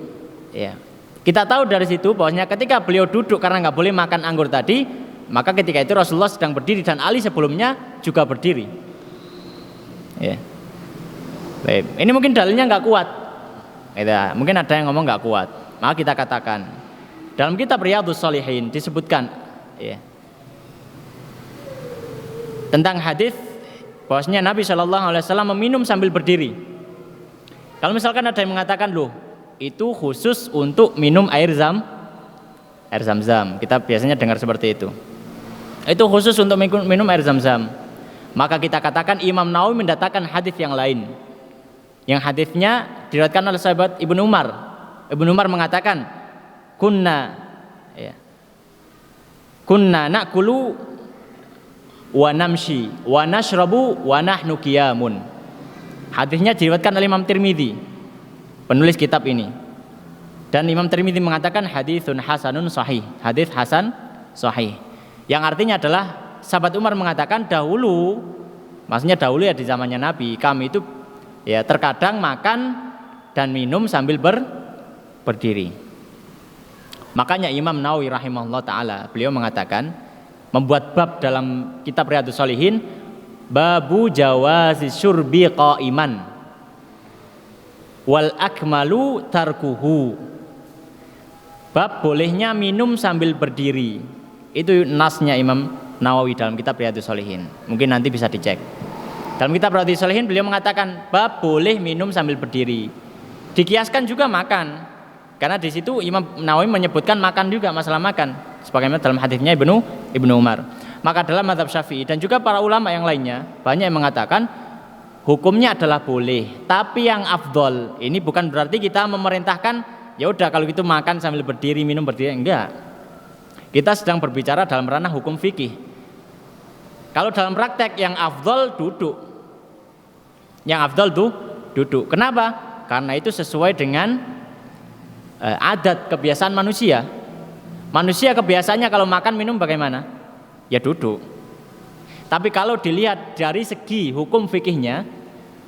Ya. Kita tahu dari situ bahwasanya ketika beliau duduk karena nggak boleh makan anggur tadi, maka ketika itu Rasulullah sedang berdiri dan Ali sebelumnya juga berdiri. Ya. Baik. Ini mungkin dalilnya nggak kuat. Ya, mungkin ada yang ngomong nggak kuat. Maka kita katakan dalam kitab Riyadhus Shalihin disebutkan, ya, tentang hadis bahwasanya Nabi SAW meminum sambil berdiri. Kalau misalkan ada yang mengatakan, loh, itu khusus untuk minum air zam-zam. Kita biasanya dengar seperti itu. Itu khusus untuk minum air Zam-Zam. Maka kita katakan Imam Nawawi mendatangkan hadis yang lain. Yang hadisnya diriwayatkan oleh sahabat Ibnu Umar. Ibnu Umar mengatakan, kunna na'kulu wa namshi wa nashrabu wa nahnu qiyamun. Hadisnya diriwayatkan oleh Imam Tirmidzi, penulis kitab ini. Dan Imam Tirmidzi mengatakan hadisun hasanun sahih, hadis hasan sahih. Yang artinya adalah sahabat Umar mengatakan dahulu, maksudnya dahulu ya di zamannya Nabi, kami itu ya terkadang makan dan minum sambil berdiri. Makanya Imam Nawawi rahimahullah taala beliau mengatakan, membuat bab dalam kitab Riyadhus Shalihin, babu jawazi syurbi qa'iman wal akmalu tarkuhu. Bab bolehnya minum sambil berdiri. Itu nasnya Imam Nawawi dalam kitab Riyadhus Shalihin. Mungkin nanti bisa dicek. Dalam kitab Riyadhus Shalihin beliau mengatakan bab boleh minum sambil berdiri. Dikiaskan juga makan. Karena di situ Imam Nawawi menyebutkan makan juga, masalah makan. Sebagaimana dalam hadisnya Ibnu Umar. Maka dalam mazhab Syafi'i dan juga para ulama yang lainnya banyak yang mengatakan hukumnya adalah boleh. Tapi yang afdol, ini bukan berarti kita memerintahkan ya udah kalau gitu makan sambil berdiri, minum berdiri, enggak. Kita sedang berbicara dalam ranah hukum fikih. Kalau dalam praktek yang afdol duduk. Yang afdol tuh duduk. Kenapa? Karena itu sesuai dengan adat kebiasaan manusia. Manusia kebiasaannya kalau makan minum bagaimana? Ya duduk. Tapi kalau dilihat dari segi hukum fikihnya,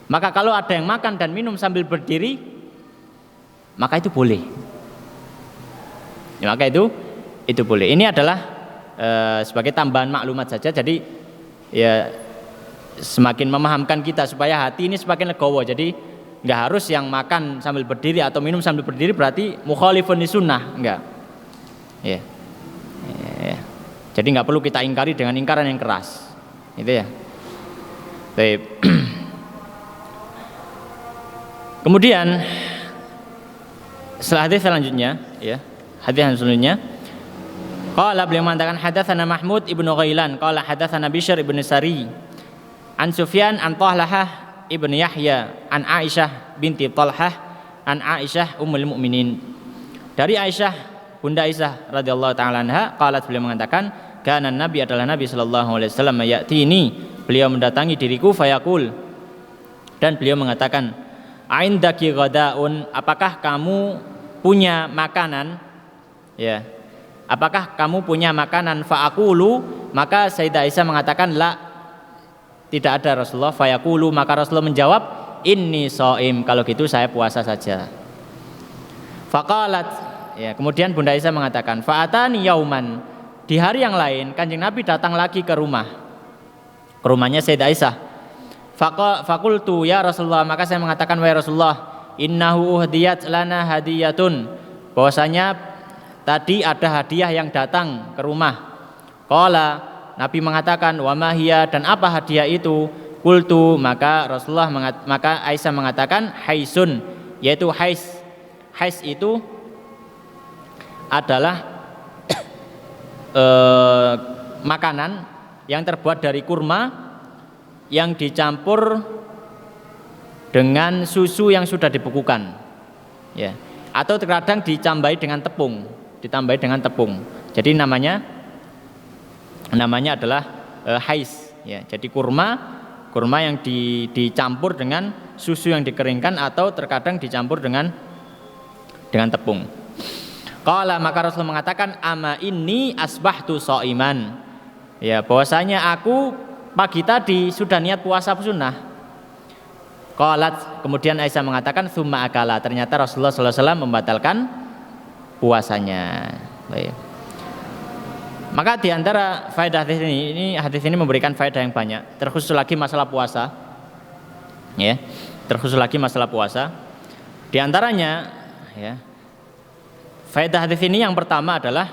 maka kalau ada yang makan dan minum sambil berdiri, maka itu boleh. Ya, maka itu boleh. Ini adalah sebagai tambahan maklumat saja. Jadi ya semakin memahamkan kita supaya hati ini semakin legowo. Jadi nggak harus yang makan sambil berdiri atau minum sambil berdiri berarti mukhalifun li sunnah, enggak. Ya. Jadi nggak perlu kita ingkari dengan ingkaran yang keras. Itu ya. Baik. Kemudian hadis selanjutnya, ya. Hadis selanjutnya. Qala beliau mengatakan hadatsana Mahmud ibnu Ghailan qala hadatsana Bishr ibnu Sari an Sufyan an Talhah ibnu Yahya an Aisyah binti Talhah an Aisyah ummul mukminin. Dari Aisyah, Bunda Aisyah radhiyallahu taala anha, qalat beliau mengatakan kana Nabi adalah Nabi sallallahu alaihi wasallam ya'tini, beliau mendatangi diriku fayaqul, dan beliau mengatakan aindaki ghadaun, apakah kamu punya makanan, ya, apakah kamu punya makanan? Fa'aqulu, maka Sayyidah Aisyah mengatakan la, tidak ada Rasulullah. Fayaqulu, maka Rasulullah menjawab inni shaim, kalau gitu saya puasa saja. Faqalat, ya, kemudian Bunda Aisyah mengatakan fa'atani yauman, di hari yang lain Kanjeng Nabi datang lagi ke rumahnya Sayyidah Aisyah. Faqultu ya Rasulullah, maka saya mengatakan wahai Rasulullah, innahu uhdiyat lana hadiyatun, bahwasanya tadi ada hadiah yang datang ke rumah. Qala, Nabi mengatakan wa ma hiya, dan apa hadiah itu? Qultu, maka maka Aisyah mengatakan haisun, yaitu hais. Hais itu adalah makanan yang terbuat dari kurma yang dicampur dengan susu yang sudah dibekukan, ya, atau terkadang ditambahi dengan tepung. Jadi namanya adalah hais, ya. Jadi kurma yang dicampur dengan susu yang dikeringkan atau terkadang dicampur dengan tepung. Qala, maka Rasul mengatakan ama inni asbahtu shaiman, ya, bahwasanya aku pagi tadi sudah niat puasa sunnah. Qalat, kemudian Aisyah mengatakan tsumma akala, ternyata Rasulullah sallallahu alaihi wasallam membatalkan puasanya. Baik. Maka di antara faedah hadis ini memberikan faedah yang banyak, terkhusus lagi masalah puasa. Ya, terkhusus lagi masalah puasa. Di antaranya, ya, faedah hadis ini yang pertama adalah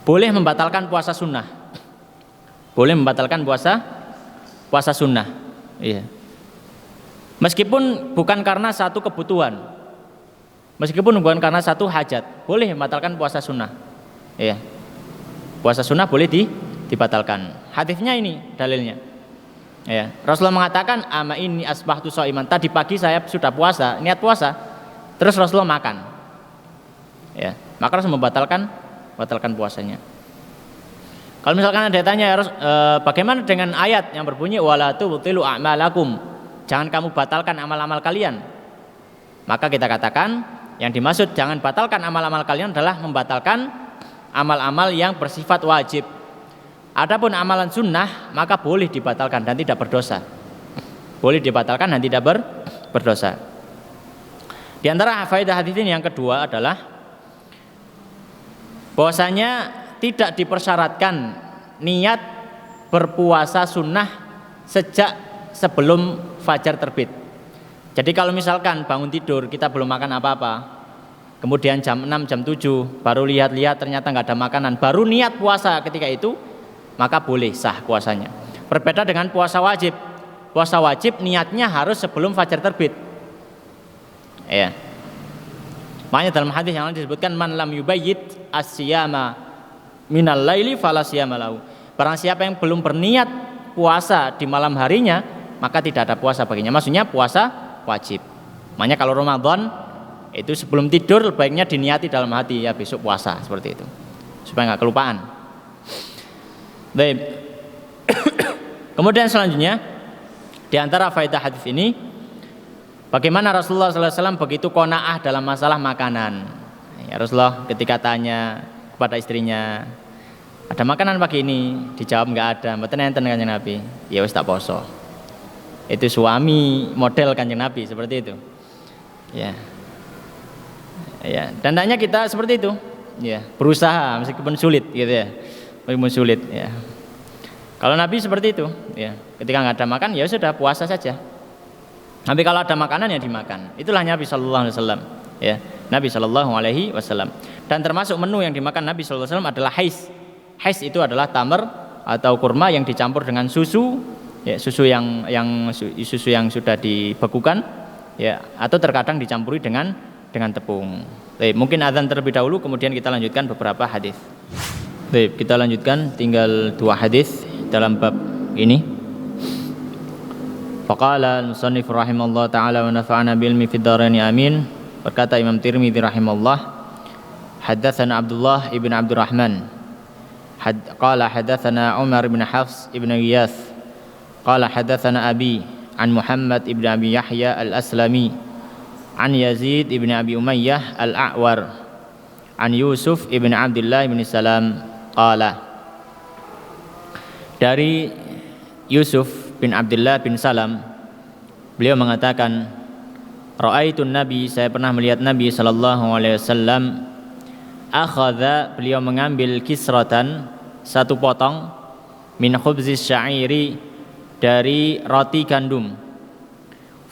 boleh membatalkan puasa sunnah. Boleh membatalkan puasa sunnah. Iya. Meskipun bukan karena satu kebutuhan, meskipun bukan karena satu hajat, boleh membatalkan puasa sunnah. Iya. Puasa sunnah boleh dibatalkan. Hadisnya ini dalilnya. Ya, Rasulullah mengatakan ama ini asbahtu shaiman. Tadi pagi saya sudah puasa, niat puasa. Terus Rasulullah makan. Ya, maka Rasul batalkan puasanya. Kalau misalkan ada tanya bagaimana dengan ayat yang berbunyi wala tubtilu a'malakum. Jangan kamu batalkan amal-amal kalian. Maka kita katakan yang dimaksud jangan batalkan amal-amal kalian adalah membatalkan amal-amal yang bersifat wajib. Adapun amalan sunnah maka boleh dibatalkan dan tidak berdosa. Boleh dibatalkan dan tidak berdosa. Di antara faedah hadis ini yang kedua adalah bahwasanya tidak dipersyaratkan niat berpuasa sunnah sejak sebelum fajar terbit. Jadi kalau misalkan bangun tidur kita belum makan apa-apa, kemudian jam 6, jam 7 baru lihat-lihat ternyata nggak ada makanan, baru niat puasa ketika itu, maka boleh sah puasanya. Berbeda dengan puasa wajib. Puasa wajib niatnya harus sebelum fajar terbit. Ya. Makanya dalam hadis yang lain disebutkan man lam yubayyit as-siyama minal laili fala siyama lahu. Barang siapa yang belum berniat puasa di malam harinya, maka tidak ada puasa baginya. Maksudnya puasa wajib. Makanya kalau Ramadan itu sebelum tidur baiknya diniati dalam hati ya besok puasa seperti itu. Supaya nggak kelupaan. Baik. Kemudian selanjutnya di antara faedah hadis ini bagaimana Rasulullah SAW begitu qanaah dalam masalah makanan. Ya, Rasulullah ketika tanya kepada istrinya, ada makanan pagi ini? Dijawab nggak ada. Mboten enten Kanjeng Nabi. Ya wis tak poso. Itu suami model Kanjeng Nabi seperti itu. Ya. Ya, dan hendaknya kita seperti itu. Ya, berusaha meskipun sulit gitu ya. Meskipun sulit ya. Kalau Nabi seperti itu, ya. Ketika nggak ada makan ya sudah puasa saja. Tapi kalau ada makanan ya dimakan. Itulah Nabi sallallahu alaihi wasallam, ya. Nabi sallallahu alaihi wasallam. Dan termasuk menu yang dimakan Nabi sallallahu alaihi wasallam adalah hais. Hais itu adalah tamar atau kurma yang dicampur dengan susu, ya, susu yang sudah dibekukan, ya, atau terkadang dicampuri dengan tepung. Baik, mungkin azan terlebih dahulu kemudian kita lanjutkan beberapa hadis. Baik, kita lanjutkan tinggal 2 hadis dalam bab ini. Faqala al-musannif rahimallahu taala wa nafa'ana bil ilmi fid dharain amin. Berkata Imam Tirmidzi rahimallah, haddatsana Abdullah ibn Abdurrahman. Qala haddatsana Umar ibn Hafs ibn Ghiyath. Qala haddatsana Abi an Muhammad ibn Abi Yahya al-Aslami an Yazid ibn Abi Umayyah al-A'war an Yusuf ibn Abdullah ibn Salam qala. Dari Yusuf bin Abdullah bin Salam, beliau mengatakan, ra'aitun Nabi, saya pernah melihat Nabi sallallahu alaihi wasallam, akhadha, beliau mengambil kisratan, satu potong, min khubzis sya'iri, dari roti gandum.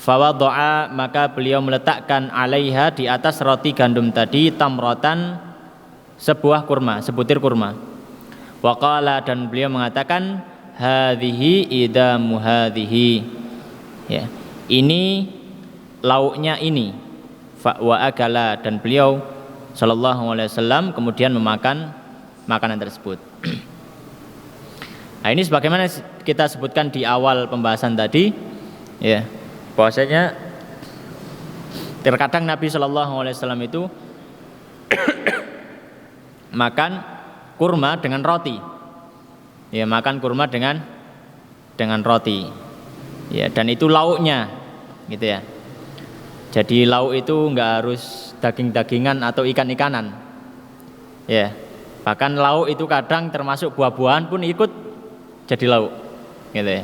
Fawadha'a, maka beliau meletakkan alaiha, di atas roti gandum tadi, tamrotan, sebuah kurma, sebutir kurma. Waqala, dan beliau mengatakan, hadhihi idamu hadhihi, ya, ini lauknya ini. Fa wa akala, dan beliau sallallahu alaihi wasallam kemudian memakan makanan tersebut. Nah, ini sebagaimana kita sebutkan di awal pembahasan tadi, ya, bahwasanya terkadang Nabi sallallahu alaihi wasallam itu makan kurma dengan roti. Ya, makan kurma dengan roti. Ya, dan itu lauknya, gitu ya. Jadi lauk itu enggak harus daging-dagingan atau ikan-ikanan. Ya. Bahkan lauk itu kadang termasuk buah-buahan pun ikut jadi lauk, gitu ya.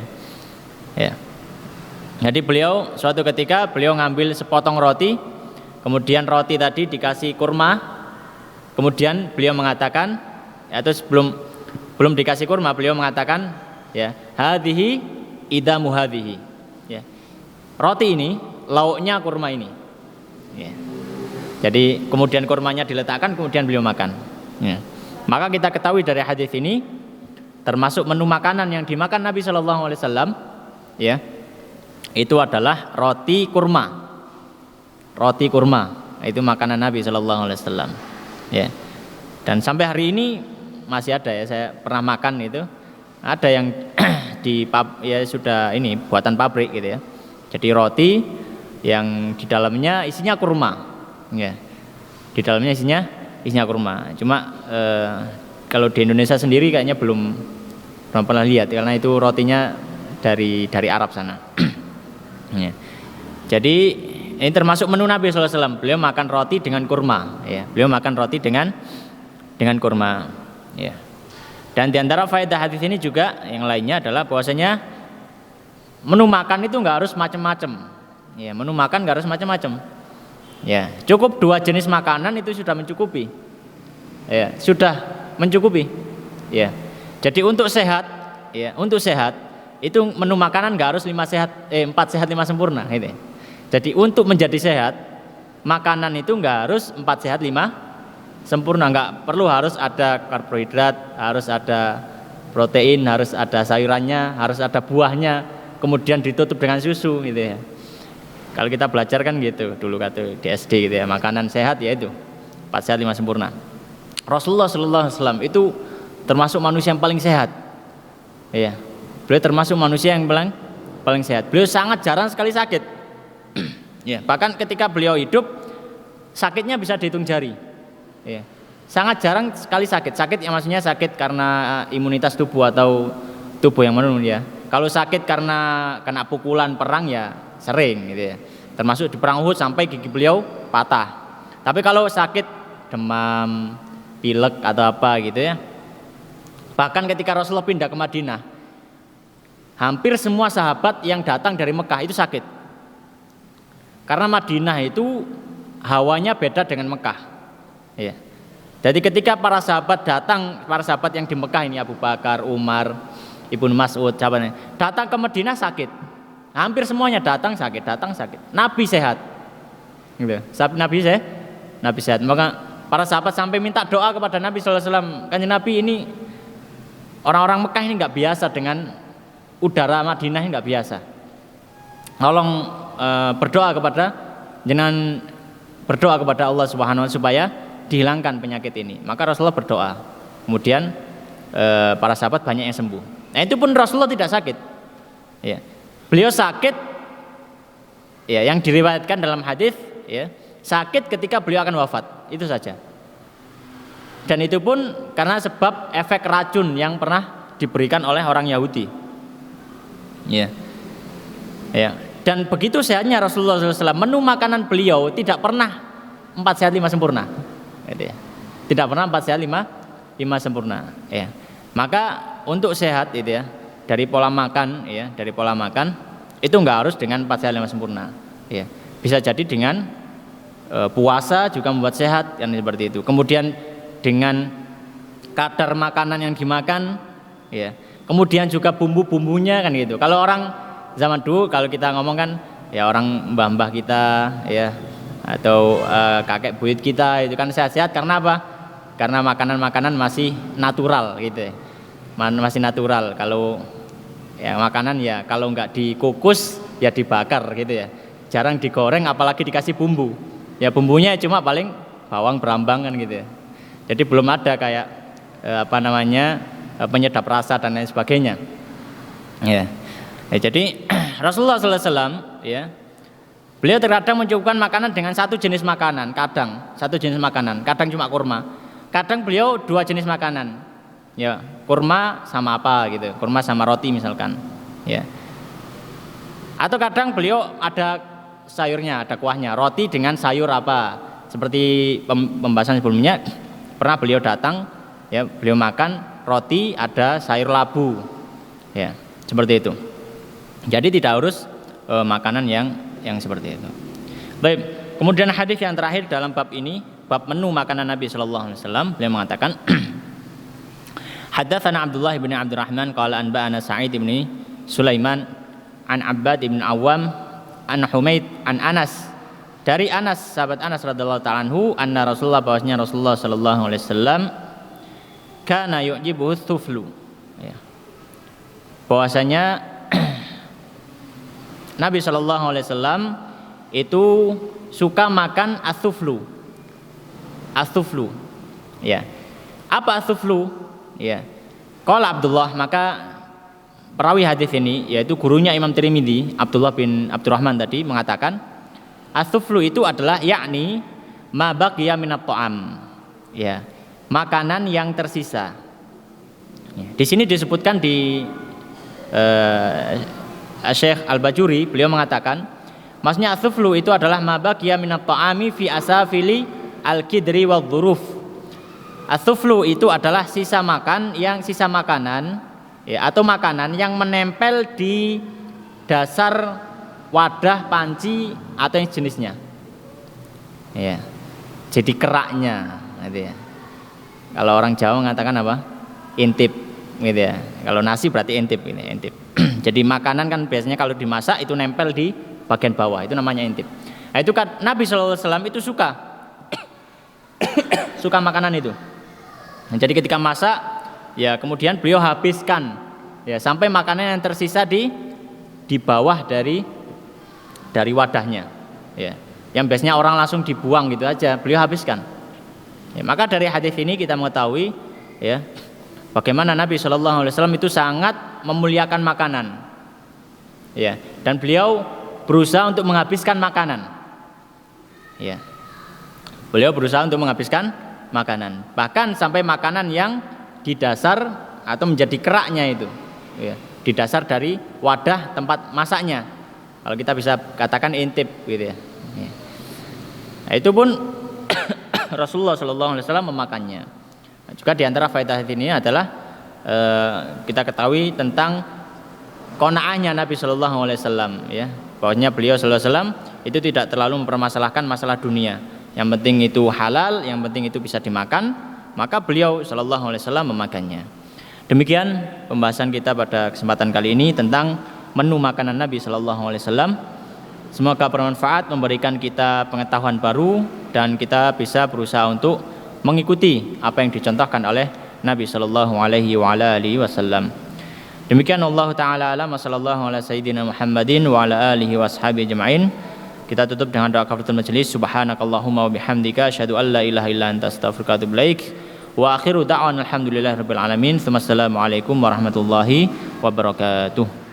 Ya. Jadi beliau suatu ketika beliau ngambil sepotong roti, kemudian roti tadi dikasih kurma, kemudian beliau mengatakan, atau belum dikasih kurma beliau mengatakan, ya, hadhihi idamu hadhihi, ya, roti ini lauknya kurma ini, ya. Jadi kemudian kurmanya diletakkan, kemudian beliau makan, ya. Maka kita ketahui dari hadis ini termasuk menu makanan yang dimakan Nabi Shallallahu Alaihi Wasallam, ya, itu adalah roti kurma. Roti kurma itu makanan Nabi Shallallahu Alaihi Wasallam, ya. Dan sampai hari ini masih ada ya, saya pernah makan itu. Ada yang ya sudah ini buatan pabrik gitu ya. Jadi roti yang di dalamnya isinya kurma. Ya. Di dalamnya isinya kurma. Cuma kalau di Indonesia sendiri kayaknya belum pernah lihat karena itu rotinya dari Arab sana. Ya. Jadi ini termasuk menu Nabi SAW. Beliau makan roti dengan kurma. Ya. Beliau makan roti dengan kurma. Ya. Dan diantara faedah hadis ini juga yang lainnya adalah bahwasanya menu makan itu nggak harus macam-macam. Ya, menu makan nggak harus macam-macam. Ya, cukup 2 jenis makanan itu sudah mencukupi. Ya, sudah mencukupi. Ya. Jadi untuk sehat itu menu makanan nggak harus 4 sehat 5 sempurna. Gitu. Jadi untuk menjadi sehat makanan itu nggak harus 4 sehat 5 sempurna, nggak perlu harus ada karbohidrat, harus ada protein, harus ada sayurannya, harus ada buahnya, kemudian ditutup dengan susu gitu ya. Kalau kita belajar kan gitu dulu kata di SD gitu ya, makanan sehat yaitu 4 sehat 5 sempurna. Rasulullah SAW itu termasuk manusia yang paling sehat. Ya. Beliau termasuk manusia yang paling sehat. Beliau sangat jarang sekali sakit. Ya, bahkan ketika beliau hidup sakitnya bisa dihitung jari. Ya. Sangat jarang sekali sakit yang maksudnya sakit karena imunitas tubuh atau tubuh yang menurun ya. Kalau sakit karena kena pukulan perang ya sering gitu ya. Termasuk di perang Uhud sampai gigi beliau patah. Tapi kalau sakit demam, pilek atau apa gitu ya. Bahkan ketika Rasulullah pindah ke Madinah, hampir semua sahabat yang datang dari Mekah itu sakit. Karena Madinah itu hawanya beda dengan Mekah. Ya. Jadi ketika para sahabat yang di Mekah ini Abu Bakar, Umar, Ibnu Mas'ud, sahabatnya datang ke Madinah sakit. Hampir semuanya datang sakit. Nabi sehat. Gitu. Nabi sehat. Maka para sahabat sampai minta doa kepada Nabi sallallahu alaihi wasallam. Kanjeng Nabi ini orang-orang Mekah ini enggak biasa dengan udara Madinah ini enggak biasa. Tolong berdoa kepada Allah Subhanahu wa taala supaya dihilangkan penyakit ini. Maka Rasulullah berdoa. Kemudian para sahabat banyak yang sembuh. Nah, itu pun Rasulullah tidak sakit. Ya. Beliau sakit ya yang diriwayatkan dalam hadis ya, sakit ketika beliau akan wafat. Itu saja. Dan itu pun karena sebab efek racun yang pernah diberikan oleh orang Yahudi. Ya. Ya. Dan begitu sehatnya Rasulullah SAW, menu makanan beliau tidak pernah 4 sehat 5 sempurna. Gitu ya. Tidak pernah 4 sehat 5 sempurna. Ya. Maka untuk sehat itu ya, dari pola makan itu enggak harus dengan 4 sehat 5 sempurna. Ya. Bisa jadi dengan puasa juga membuat sehat yang seperti itu. Kemudian dengan kadar makanan yang dimakan, ya. Kemudian juga bumbu-bumbunya kan gitu. Kalau orang zaman dulu kalau kita ngomong kan ya orang mbah-mbah kita ya atau kakek buyut kita itu kan sehat-sehat karena apa? Karena makanan-makanan masih natural gitu ya. Masih natural. Kalau ya makanan ya kalau nggak dikukus ya dibakar gitu ya. Jarang digoreng apalagi dikasih bumbu. Ya bumbunya cuma paling bawang berambang kan gitu ya. Jadi belum ada kayak penyedap rasa dan lain sebagainya. Ya. Ya, jadi Rasulullah SAW ya, beliau terkadang mencukupkan makanan dengan satu jenis makanan, kadang cuma kurma, kadang beliau 2 jenis makanan, ya kurma sama apa gitu, kurma sama roti misalkan, ya. Atau kadang beliau ada sayurnya, ada kuahnya, roti dengan sayur apa, seperti pembahasan sebelumnya pernah beliau datang, ya beliau makan roti ada sayur labu, ya seperti itu. Jadi tidak harus makanan yang seperti itu. Baik, kemudian hadis yang terakhir dalam bab ini, bab menu makanan Nabi sallallahu alaihi wasallam, beliau mengatakan Haddatsana Abdullah bin Abdurrahman qala anba'ana Sa'id bin Sulaiman an Abbad bin Awam an Humaid an Anas. Dari Anas, sahabat Anas radhiyallahu ta'ala anhu, anna Rasulullah bahwasanya Rasulullah sallallahu alaihi wasallam kana yu'jibuhu tsuflu. Ya. Bahwasanya Nabi sallallahu alaihi wasallam itu suka makan as-suflu. Ya. Apa as-suflu? Ya. Qala Abdullah, maka perawi hadis ini yaitu gurunya Imam Tirmidzi, Abdullah bin Abdurrahman tadi mengatakan as-suflu itu adalah yakni ma baqiya minat ta'am. Ya. Makanan yang tersisa. Ya. Di sini disebutkan di Syekh Al-Bajuri, beliau mengatakan maksudnya as-suflu itu adalah ma baqiya minat ta'ami fi asafili al-kidri wal dhuruf. As-suflu itu adalah sisa makanan ya, atau makanan yang menempel di dasar wadah, panci atau yang jenisnya. Ya. Jadi keraknya gitu ya. Kalau orang Jawa mengatakan apa? Intip gitu ya. Kalau nasi berarti intip ini, intip. Jadi makanan kan biasanya kalau dimasak itu nempel di bagian bawah, itu namanya intip. Nah, itu kan Nabi sallallahu alaihi wasallam itu suka makanan itu. Nah, jadi ketika masak ya kemudian beliau habiskan ya sampai makanan yang tersisa di bawah dari wadahnya ya. Yang biasanya orang langsung dibuang gitu aja, beliau habiskan. Ya, maka dari hadis ini kita mengetahui ya bagaimana Nabi Shallallahu alaihi wasallam itu sangat memuliakan makanan. Ya, dan beliau berusaha untuk menghabiskan makanan. Ya. Beliau berusaha untuk menghabiskan makanan, bahkan sampai makanan yang di dasar atau menjadi keraknya itu ya, di dasar dari wadah tempat masaknya, kalau kita bisa katakan intip gitu ya. Nah, itu pun Rasulullah SAW memakannya. Nah, juga diantara faedah ini adalah kita ketahui tentang qanaahnya Nabi SAW ya, bahwasanya beliau SAW itu tidak terlalu mempermasalahkan masalah dunia. Yang penting itu halal, yang penting itu bisa dimakan, maka beliau sallallahu alaihi wasallam memakannya. Demikian pembahasan kita pada kesempatan kali ini tentang menu makanan Nabi sallallahu alaihi wasallam. Semoga bermanfaat, memberikan kita pengetahuan baru dan kita bisa berusaha untuk mengikuti apa yang dicontohkan oleh Nabi sallallahu alaihi wasallam. Demikian Allah taala alam wa sallallahu ala sayyidina Muhammadin wa ala alihi washabihi ajma'in. Kita tutup dengan doa kafaratul majelis. Subhanakallahumma wa bihamdika asyhadu an la ilaha illa anta astaghfiruka wa atubu ilaik. Wa akhiru da'wana alhamdulillahirabbil alamin. Wassalamualaikum warahmatullahi wabarakatuh.